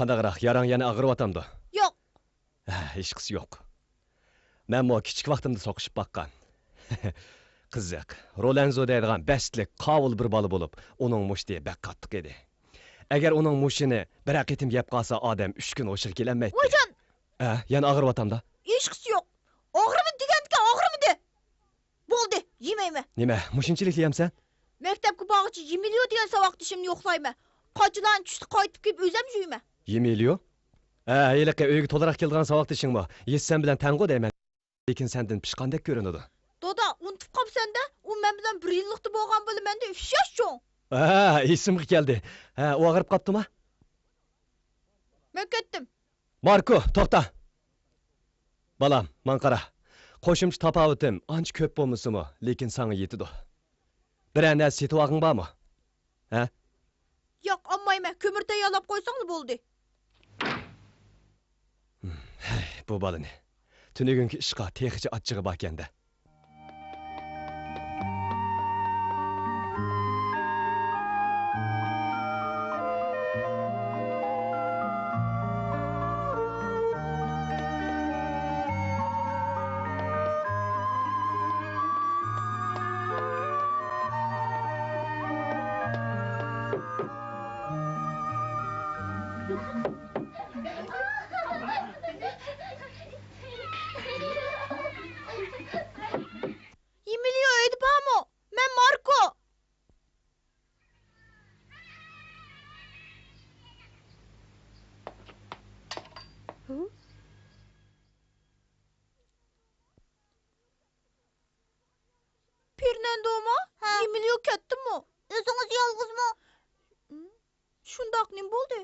Qandaqroq, yarang yana og'rib atamdi? Yo'q. Hechqisi yo'q. Men mo kichik vaqtimda so'qishib baqqan. Qiziq, Rolenzo deydigan bestlik qovul bir bola bo'lib, uning mushti bak qattiq edi. Agar uning mushini bir qitim yeb qolsa, odam 3 kun o'shir kelanmaydi. Voyjon. Yana og'rib atamda? Hechqisi yo'q. Og'rimi degandika, og'rimidi? Bo'ldi, yemayman. Nima, mushinchilikli yemsan? Maktabga borg'ichi yemiliyo degan savoqdishimni yo'qlayman. Qochilan tushdi qaytib kelib o'zim yeyman. Yemiliyo? Yiliqqa uyga to'liq kelgan savoqdishing bor. Yessan bilan tango deyman. Lekin sendan pishqandek ko'rinadi. Doda, unutib qolsanda, u men bilan 1 yillikda bo'lgan bo'lib, menda 3 yosh cho'ng. Esimga keldi. U og'rib qoptimi? Men ketdim. Marko, to'xta. Balam, men qara. Qo'shimcha tapovutim ancha ko'p bo'lmasimi, lekin senga yetidi. Bir narsa setib olg'ing bormi? Yo'q, olmayman. Ko'mir tayyorlab qo'ysang bo'ldi. Bu balani. Tunugungi ishqa texicha achchig'i bor ekanda. Emilio edi bormi? Men Marko. Fernando'mi? Emilio ketdimi? O'zingiz yolg'izmi? Shundoq nim bo'ldi?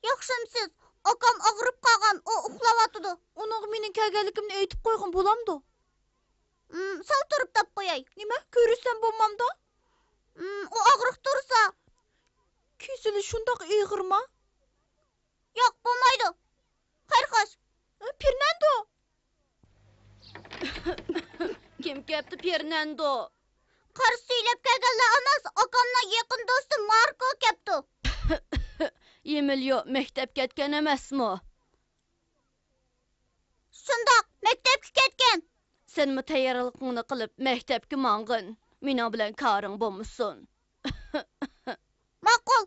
Yaxshimsiz? Akam og'rib qolgan, u uxlayotdi. Uning mening kelganligimni aytib qo'ygan bo'lamdi. Sal turib tap qo'yay. Nima? Ko'rishsam bo'lmamda? U og'riq tursa. Kesili shundoq ig'irmi? Yo'q, bo'lmaydi. Xayr-xo'sh. Fernando. Kim kelibdi Fernando? Qarshi söylab kelganlar emas, akamning yaqin do'sti Marko kelibdi. Emilio maktab ketgan emasmi? Shundoq, maktabga ketgan. Senmi tayyorlig'ingni qilib maktabga mang'in? Meni bilan koring bo'lmasin. Ma'qul.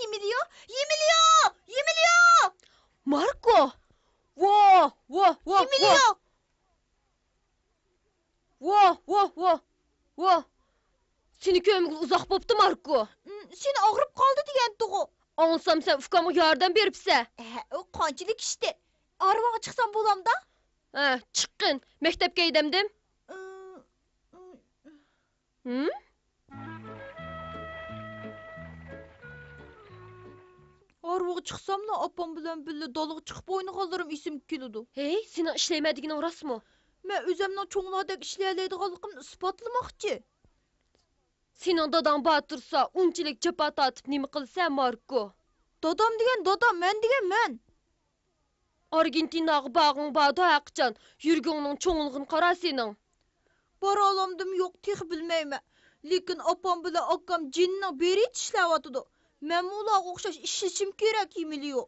Emilio! Marko! Vo! Emilio! Vo! Seni ko'mig'i uzoq bo'pti, Marko. Seni og'rib qoldi degan-ku. Onsam sen ukamga yordam beribsan. U qanchalik ishdi? Arvoqqa chiqsam bo'lamda? Chiqqin. Maktabga edimdim. Hı? Arvağa çıksam da apam bilen birle dalığa çıkıp oyunu kalırım isim kilidi. Hey, seni işleyemediğin rast mı? Men özümden çoğunlardaki işleyeleydiğalıkımı ispatlamakçı. Senin dadan batırsa, unçilik çapata atıp nimi kılsa Marco. Dadam degen dadam, men degen men. Argentinağı bağın bağda akcan, yürgünün çoğunluğun kara senin. Bar alamdım yok tih bilmeyme. Lekin apam bile akkam cinna beri işlevatıdı. Men mula okşaş işleşim gerek yemiliyor.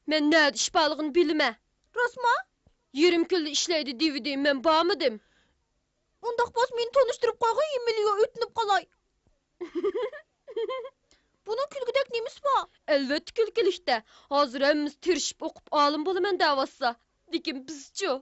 Men ne iş balığını bilme. Rasma? 20 külü işleydi DVD'yi men bağmadım. Ondaq bas meni tanıştırıp koyga yemiliyor, ötünüp kalay. Bunun külgüdek nemiz var? Elbet külkül işte. Hazır hemmimiz tirişip okup alım bulumen davassa. Dikim bizço.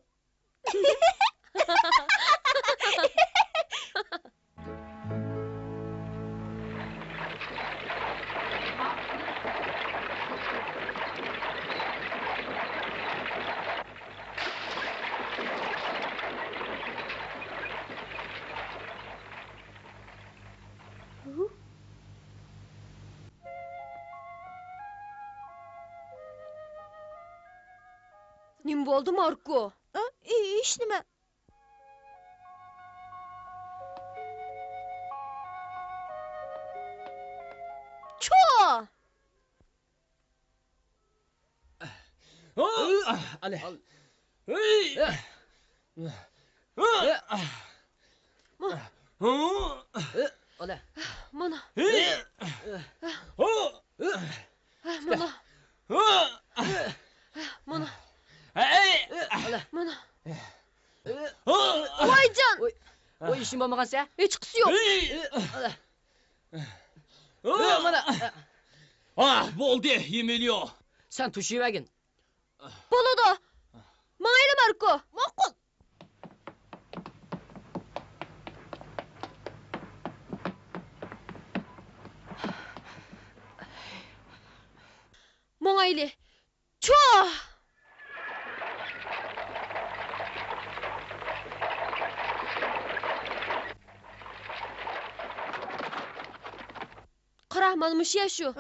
Nim boldu Marco? Ha? İş nime? Ço! Ali. Ola. Mana. Mana. Mana. Mana. Vay can! O işin olmagan sen? Hiç kısı yok. Mana. Ah, boldu, yemiliyor. Sen tuşu vergin. Bolo da. Mayla Marco. Makul. Mayli. Ço! Karahmanmış ya şu.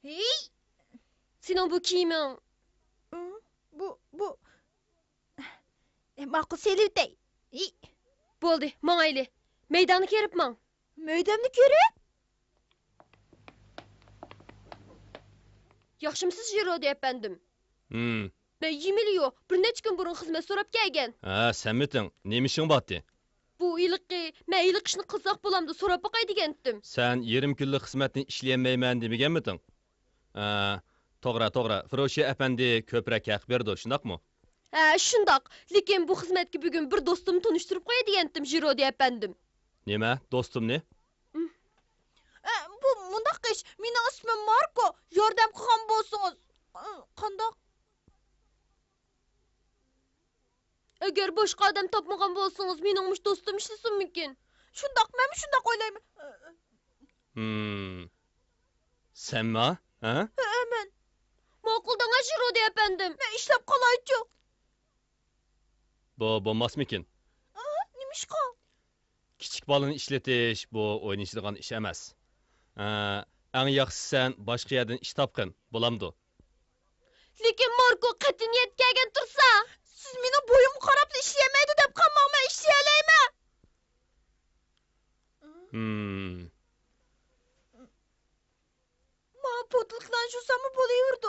Hey. Senin bu kimin? Bu. Makul selivdey. Hey. Boldu. Mayli. Meydanı kerip man. Meydemni kere? Yaxşımsız jiro deyip bendim. Hmm. Ben yemiliyor. Bir neç gün burun hizmet sorup gelgen. Ha, sen mitin? Nemişin battı? Bu iyilikki, ben iyilik işini kılsak bulamdı sorup bakay degendim. Sen 20 günlük hizmetini işleyemeymen demegen mitin? Toğra. Firoşi efendi köprek hak berdi, şundak mı? Şundak. Lekin bu hizmetki bugün bir dostumu tanıştırıp koy degendim jiro deyip bendim. Neme? Dostum ne? Bu mundaq iş. Meni ismim Marco. Yordam qilgan bolsunuz. Qandaq? Eğer başka adam tapmagan bolsanız meningmiş dostum işlesin mümkün. Shundaq, men shundaq o'ylayman. Sen mi ha? Ha? Men Maquldan jiro deyip bendim. men ishlab qolaychi. Bu bolmaz mikin? Nimishqa? Kichik balını işletish bu oynayışlıgan iş emas. Eng yaxşısı sen başka yerden iş tapqın, bulamdı. Lekin Marco qat'in yetkagan tursa. Siz meni bo'yimga qarab ishlamaydi deb qanmoq men ishlayalayman. Ma potliqdan shu sama bo'laverdi.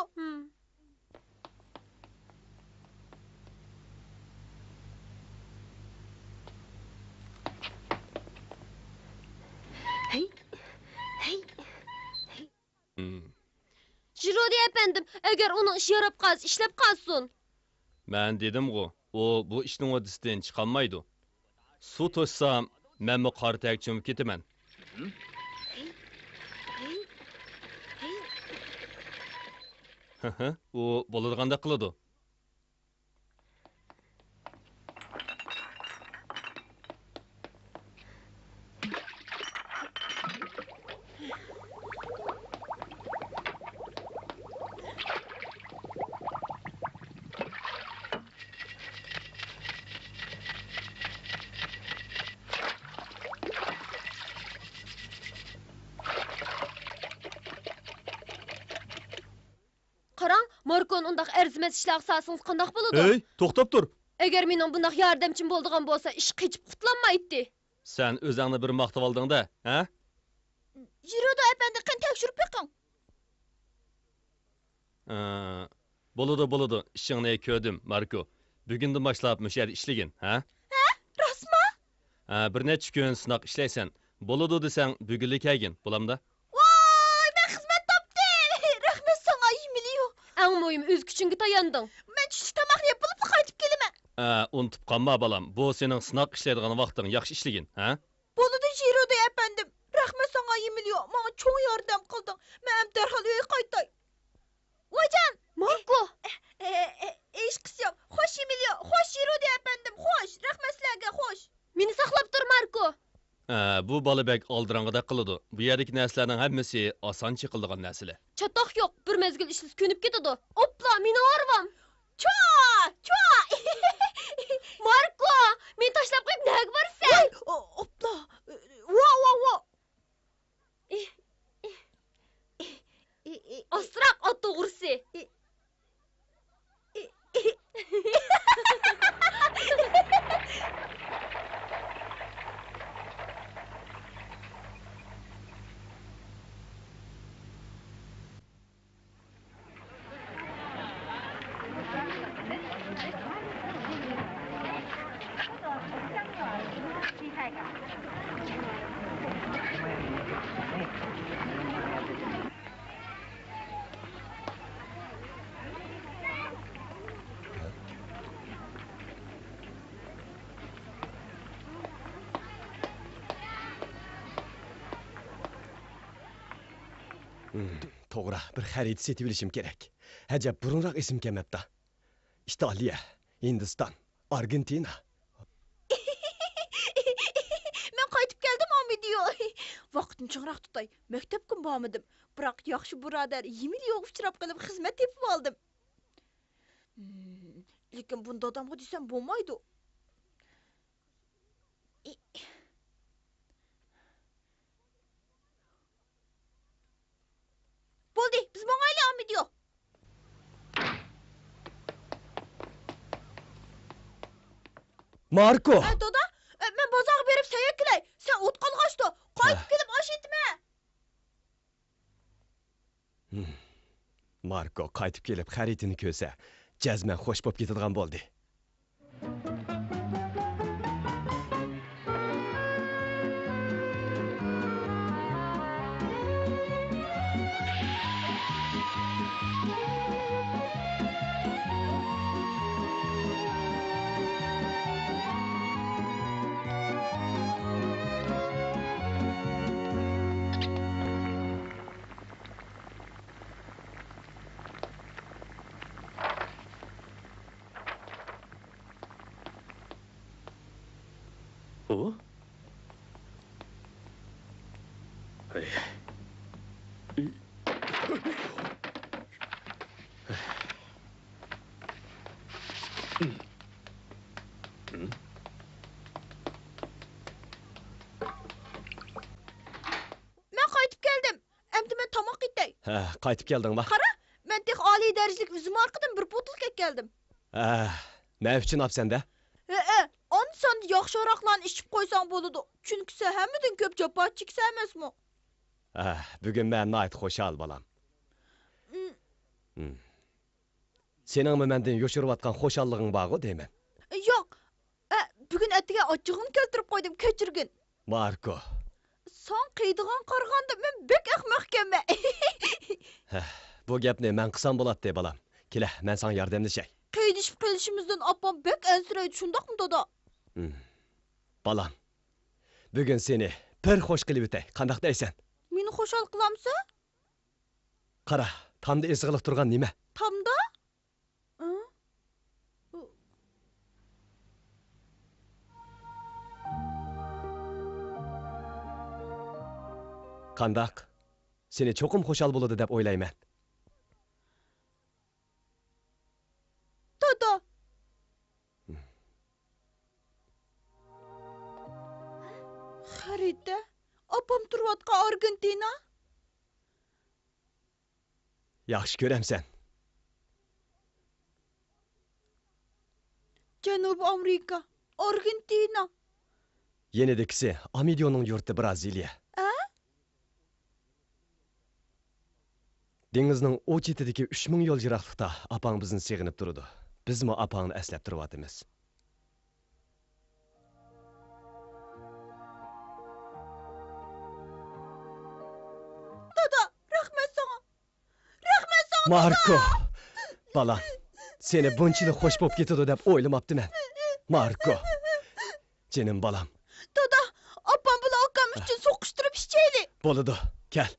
Jiro deyip bendim. Eğer onun işi yarap qaz, işlep qazsın. Ben dedim go, o bu işning odisidan chiqolmaydi. Suv to'shsam, men bu qor tag cho'mib ketaman. U bo'ladigandek qiladi. Qarang, Markon undaq arzimas ishlar qilsangiz qandoq bo'ladi? Ey, to'xtab tur. Agar mening bundaq yordamchim bo'ldigan bo'lsa, ish qechib qutlanmaydi. Sen o'zingni bir maqtab olding-da, ha? Jiroda efendi qan tekshirib beqing. Bo'ladi. Ishingni ko'rdim, Marko. Bugundan boshlab mush yerda ishligin, ha? Rasma? Bir necha kun sinoq ishlaysan. Bo'ladi desang, bugunlik kelgin, bo'lamda? Voy, men xizmat topdim. Rahmat sana 2 milyon. Eng muhimi o'z kuchingga tayanding. Men tushlik tomoqni yeb bo'lib qaytib kelaman. Unutib qolma balam. Bu sening sinoq ishlaydigan vaqting, yaxshi ishligin, ha? Bo'ladi Jiroda efendim. Rahmat sana 2 milyon. Menga cho'ng yordam qilding. Men darhol uyga qaytay. Voycan, Marko, ish qilsam, xo'sh 2 milyon. Xo'sh Jiroda efendim, xo'sh. Rahmat sizlarga, xo'sh. meni saqlab tur, Marko. Bu bola bek oldirang'ida qiladi. Bu yerdagi narsalarning hammasi oson chiqiladigan narsalar. Chatoq yo'q, bir mezgil ishsiz ko'nib ketadi. Opla, meni orvam. Chua! Marko, meni tashlab qo'yib nega borsan? Opla. Vo. Ostroq ot to'g'risi. To'g'ri, bir xarid setib olishim kerak. Hajab burunroq esim kelmabdi. Italiya, Hindiston, Argentina. Men qaytib keldim Amidiyo. Vaqtim chig'roq tutay. Maktabga bormadim. Biroq yaxshi birodar 2 milyon uchrab qilib xizmat tepib oldim. Lekin bunda odamga desam bo'lmaydi. Bo'ldi, biz bo'ngayli Amidiyo. Marko! Doda, men bozorga berib sayyor kelay. Sen o't qolg'ashdi. Qaytib kelib osh etma. Marko qaytib kelib xaridini ko'rsa, jazman xo'sh bo'lib ketadigan bo'ldi. O? Hey. Men qaytib keldim. Endi men tomoq yetay. Qaytib keldingmi? Qara, men tek oliy darajalik üzüm arqidan bir botilka keldim. Men uchun olsanda? On son yaxshiroqlarni ichib qo'ysang bo'ladi. Chunki sen hammadan ko'p jafo cheksa emasmi? Bugun men nayt xo'shal bolam. Sening mendan yoshirayotgan xo'shalliging bormi deyman? Yo'q. Bugun atiga ochig'ini keltirib qo'ydim, kechirgin. Marko. Son qiydigan qaraganda men bek ahmoqman. Bu gapni men qilsam bo'ladi, bolam. Kela, men senga yordamlashay. Qiydishib qilishimizdan opam bek ansiraydi, shundoqmi doda? Balam. Bugun seni bir xo'sh qilib o'tay. Qandoq deysan? Meni xo'shal qilamsa? Qara, tamda ezg'iliq turgan nima? Tamda? Qandoq? Seni cho'qim xo'shal bo'ladi deb o'ylayman. Doda. Xarida, opam turayotgan Argentina. Yaxshi ko'ramsan. Amerika, Argentina. Yenidikisi Amidio'nun yurti Braziliya. Dengizning o chetidagi 3000 yo'l yiroqlikda apang bizni seg'inib turdi. Bizmi apangni eslab turyapmiz. Dada, rahmet sana. Rahmet sana. Marko! Balam, seni bunchalik xush bo'lib ketadi deb o'ylamabdiman. Marko! Jinim balam. Dada, opam bilan akam uchun so'qishtirib ishchayli. Bo'ladi. Kel.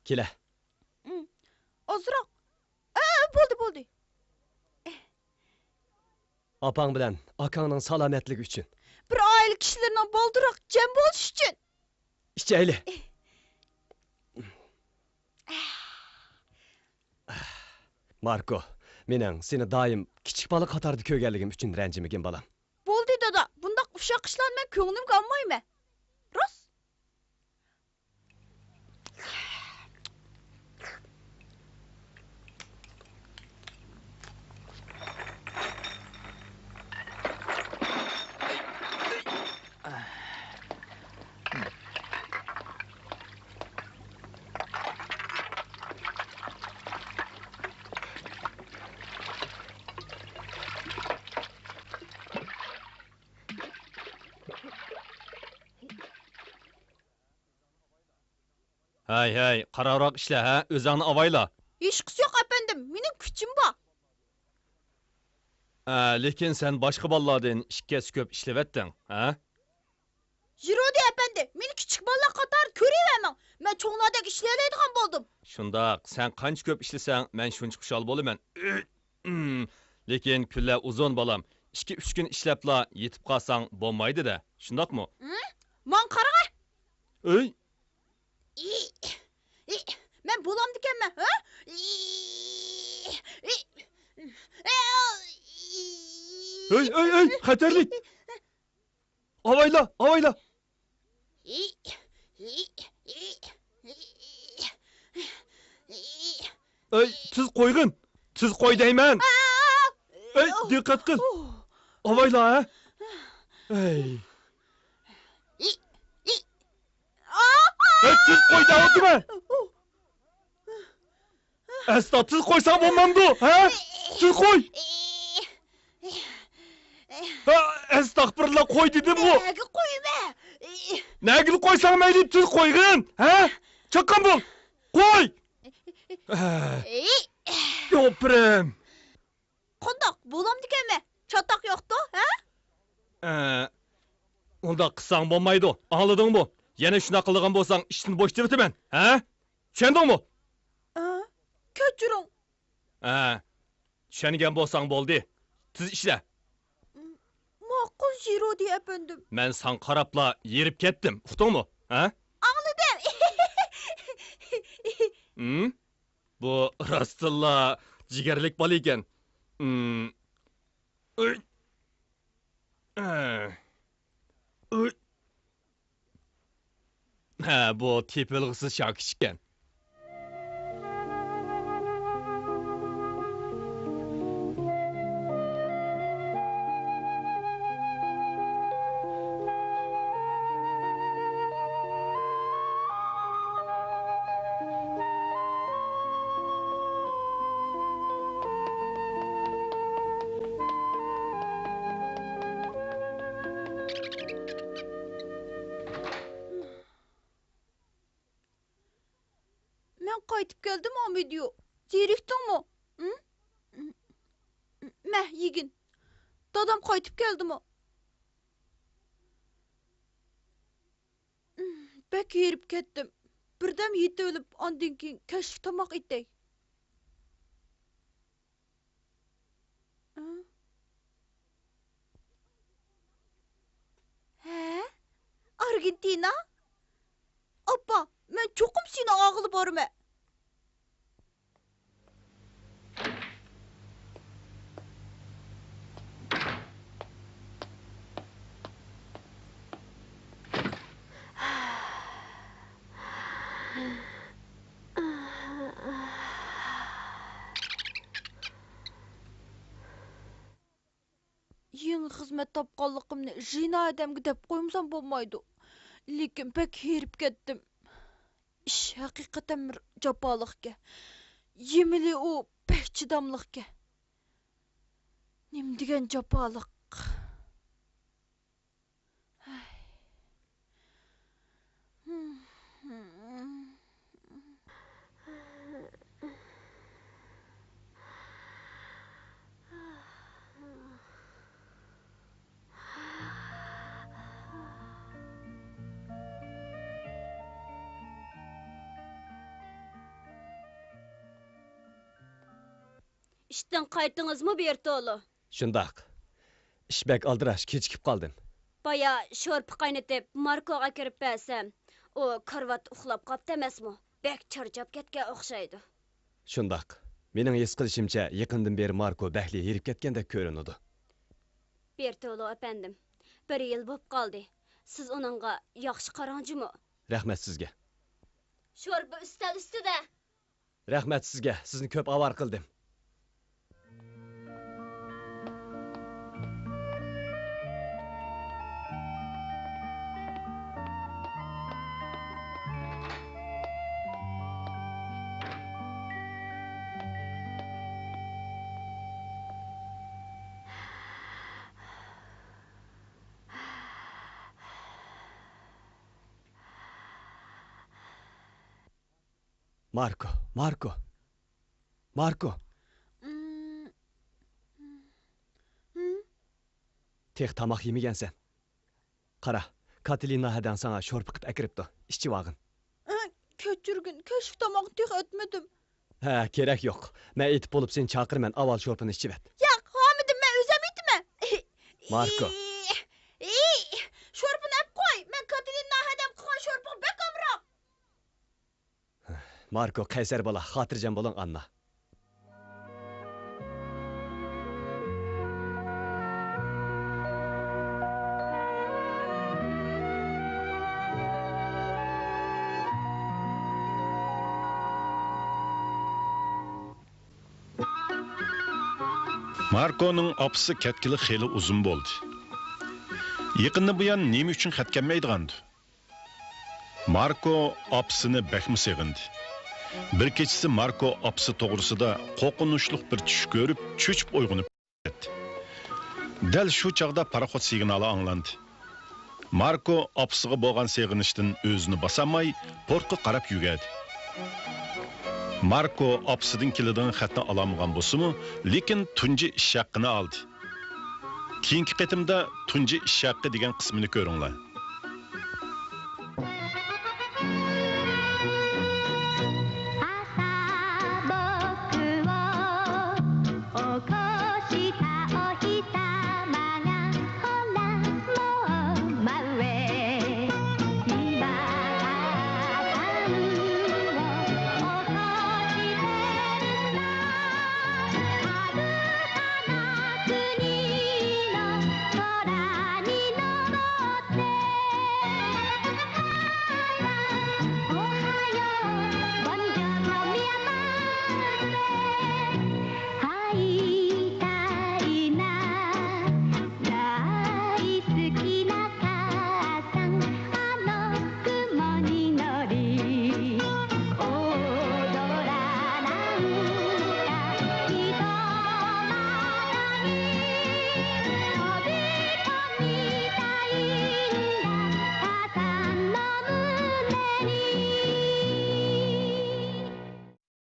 Kela. Ozroq. Bo'ldi. Apang bilan akangning salomatligi uchun. Bir oila kishilarning boldiroq jam bo'lish uchun. Ichayli. Marko, mening seni doim kichik bola qatorida ko'rganligim uchun ranjimagin balam. Bo'ldi dada, bundaq uşaq ishlarni men ko'nglimga olmayman. Rost. Hay, qaroroq ishla ha, o'zingni avayla. Hechqisi yo'q efendim, mening kuchim bor. Lekin sen boshqa bolalardan ishkasi ko'p ishlavatding, ha? Jirodi efendi, meni kichik bolalar qatori ko'ravermang. Men cho'nglardek ishlaydigan bo'ldim. Shundoq, sen qancha ko'p ishlasang, men shuncha xushal bo'laman. Lekin kunlar uzun balam. 2-3 kun ishlabla yetib qolsang bo'lmaydi-da. Shundoqmi? Men qaraga. Ey, Men bo'lamdi ekanman, ha? ey, xatarlik. Avayla. Ey, siz qo'yg'in. Siz qo'y deyman. Ey, diqqat qil. Avayla ha. Ey. Ey, siz qo'y deyaptimi? Asla siz qo'ysam bo'lmamdi, ha? Siz qo'y. Estağfurullah qo'y dedim bu. Nega qo'yma? Nagini qo'ysang mayli, siz qo'yg'in, ha? Chaqqan bo'l. Qo'y. Yo'prim. Qandoq bo'lamdi ekanman? Chatoq yo'qdi, ha? Unda qilsang bo'lmaydi. Angladingmi? Yana shunaqa qilgan bo'lsang, ishni bo'shatibman, ha? Tushundingmi? Kechiring. Tushungan bo'lsang bo'ldi. Siz ishla. Ma'qul Jirodi efendim. Men san qarabla yerib ketdim. Uqdingmi, ha? Anladım. Bu rastilla jigarlik bola ekan. Bu tepilg'isiz shokish ekan. Men qaytib keldim Amidio. Zerikdingmi? Meh yigin. Dadam qaytib keldimi? Bek yerib ketdim. Birdam yetib o'lib, ondan keyin kashf tomoq etay. He? Argentina? Oppa, men cho'qim seni og'ili borma. xizmat topqanligimni jina adamga deb qo'ymsam bo'lmaydi. Lekin pek herib ketdim. Ish haqiqatan bir jafolikka. Yemili u pek chidamlikka. Nim degan jafolik. İşten qaytdingizmi Bertolo? Shundoq. Ish bek aldirash, kechikib qoldim. Baya şorpu qaynatib Markoga kirib bersam, o karvat uxlab qapti emasmi? Bek charchab ketgan o'xshaydi. Shundoq. Mening his qilishimcha, yaqindan beri Marko bakli herib ketgandek ko'rinadi. Bertolo efendim, bir yil bo'p qoldi. Siz onunğa yaxshi qarangchimi? Rahmat sizga. Şorpu üstel üstüde. Rahmat sizga. Sizni ko'p avar qildim. Marko. Tek tamaq yemagansan. Qara, Katalina hadan sana sho'rpa qilib akiribdi. Ishchi vag'in. Kechirgin, kashf tomoq tiq etmedim. Ha, kerak yo'q. Men aytib bo'lib seni chaqirman, avval sho'rpani ichib et. Yo'q, homidim, men o'zim aytma. Marko. Sho'rpani ap qo'y. Men Katalina hadam qilgan sho'rpa bekamroq. Marko qaysar bola, xotirjam bo'ling, Anna. Marko'nun apısı ketkili xeyli uzun bo'ldi. Yaqindan buyon nima uchun xat kelmaydigandi? Marko apısını bekmi sevindi. Bir kechisi Marko apısı to'g'risida qo'rqinchli bir tush ko'rib, cho'chib uyg'onib ketdi. Dal shu chaqda paraxod signali anglandi. Marko apısıga bo'lgan seg'inishdan o'zini bosamay, portga qarab yugadi. Marko apısıdan kilidan xatni olamagan bo'lsa-mu, lekin tunji ish haqqini oldi. Keyingi qatimda tunji ish haqqi degan qismini ko'ringlar.